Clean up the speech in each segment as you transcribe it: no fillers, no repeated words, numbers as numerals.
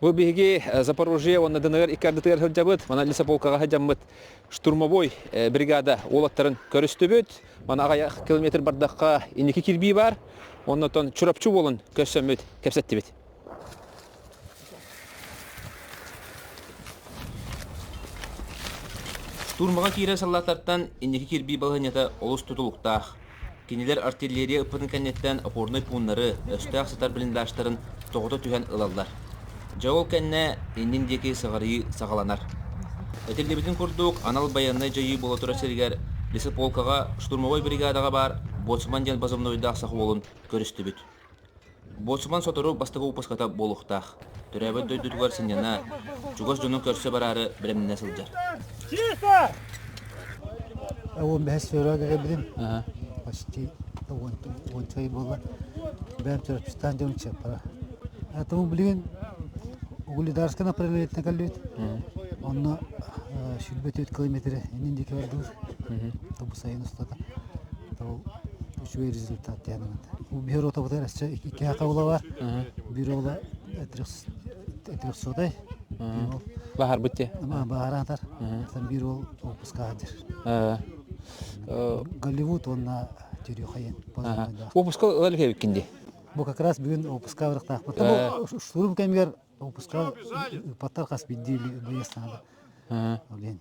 Бу биги Запорожье онна дыныр иккардытыр хыржабыт, мана Лисаполкага хаҗаммыт штурмовой бригада олаттарын көрүстүбүт. Мана ага километр бардакка 2 кирби бар. Оннотон чурапчу болун көссөмүт кепсеттибит. Штурмага кире саллаттардан 2 кирби балганята олус тутулуктах. Кинилер артиллерия ыппытын кеннеттен опорной пуннары, өстөк сатар блиндаштарын тогото түген ылаллар. Жауыл кәнне индиндеки сығарыйы сағаланар. Өтелдебетін күрдік анал баяннай жайы бола тұра сергер Лисаполкаға штурмовой бригадаға бар Боцман ден базымнойдақ сақы болын көрісті бүт. Боцман сотыру бастығы ұпысқата болуқтақ. Түрәбі дөйдітуғар сенена, жүгіз жонын көрсе барары біреміне сылжар. Оон бәс сөрәгә билем. Почти он чай була. Бәм Түркстан ден чапара. Атым билген Угледарская направление каллет. Он шүлбет километр индике бардыр. Тобу сайын устата. Тобу үчү результат яны. У бюро табыдар асча 2 акаула бар. Бюрода этрексодай. Бахар битте. Бахаратар. Там бюро опускадыр. Голливуд он на Тюрюхаен. Опуска өлке бикинди. Бу как раз бүгін опуска бырықтақ. Потому штурм кемгер опуска паттар қас биддейли бұйастаңда. Олен.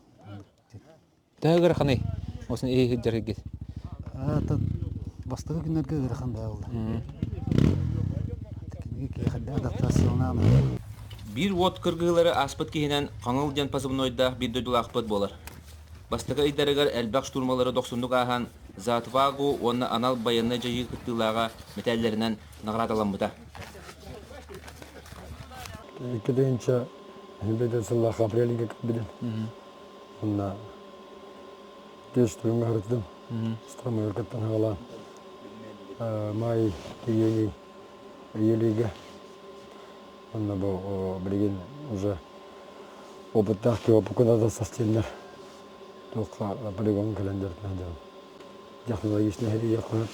Тәгір қаны? Осын ей хыджары кет? Бастығы күнерге ғырқан да олды. Тәкінге кейқадда адаптациялынан. Bir от кыргылары аспыт кейінен қаңыл ден пазымнойда бір дөйділ ақпыт болар. Бастығы идарыгар әлбәқ штурмалары 90-лық ахан Затвагу оны анал баянна жайы кыттылаға металлерінен наградаланбыта. Кедейінче бедесіллаға апреліге кітбедім. Онна дештуын ғарыттым. Страмы өркеттен ғалан. Май иеліге. Онна бұл білген уже опыттақ опыкына да састелінер. Тоққа полигон календарына жауын. Технологичный хәлі яқынат.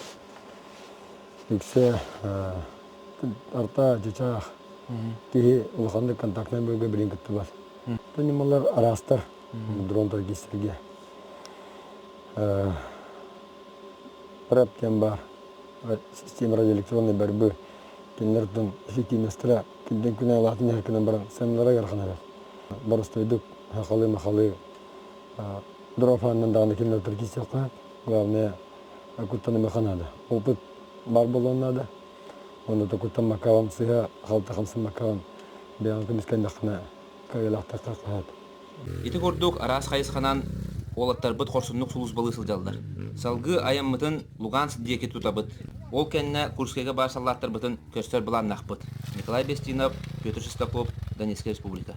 Үксе арта жычақ кейі ұлғанды контактын бөлге білін күтті бар. Танималар арастар дрондар кестерге. Прәптен бар. Система радиоэлектронный бәрбі. Кенлердің эффективностыра күнден күнен алатын әркінен баран семинара қарқанар. Барыстойдық хақалы-мақалы дрофанның дағаны кенлертір кестерге. Главное, акуттаны механада. Опыт бар болуынада. Оны да макавам сыға, қалтақымсы макавам. Беян көмескен дақына кайылақтаққа қағады. Еті көрдік арас қайысқанан олаттар бұт қорсынлық сұлыз балы сылжалдар. Салғы айаммытын Луганск деке тұтабыт. Ол кәнне Курскайға бар саллаттар бұтын көстер бұлан нақпыт. Николай Бестинов, Петр Шестаков, Донецкая республика.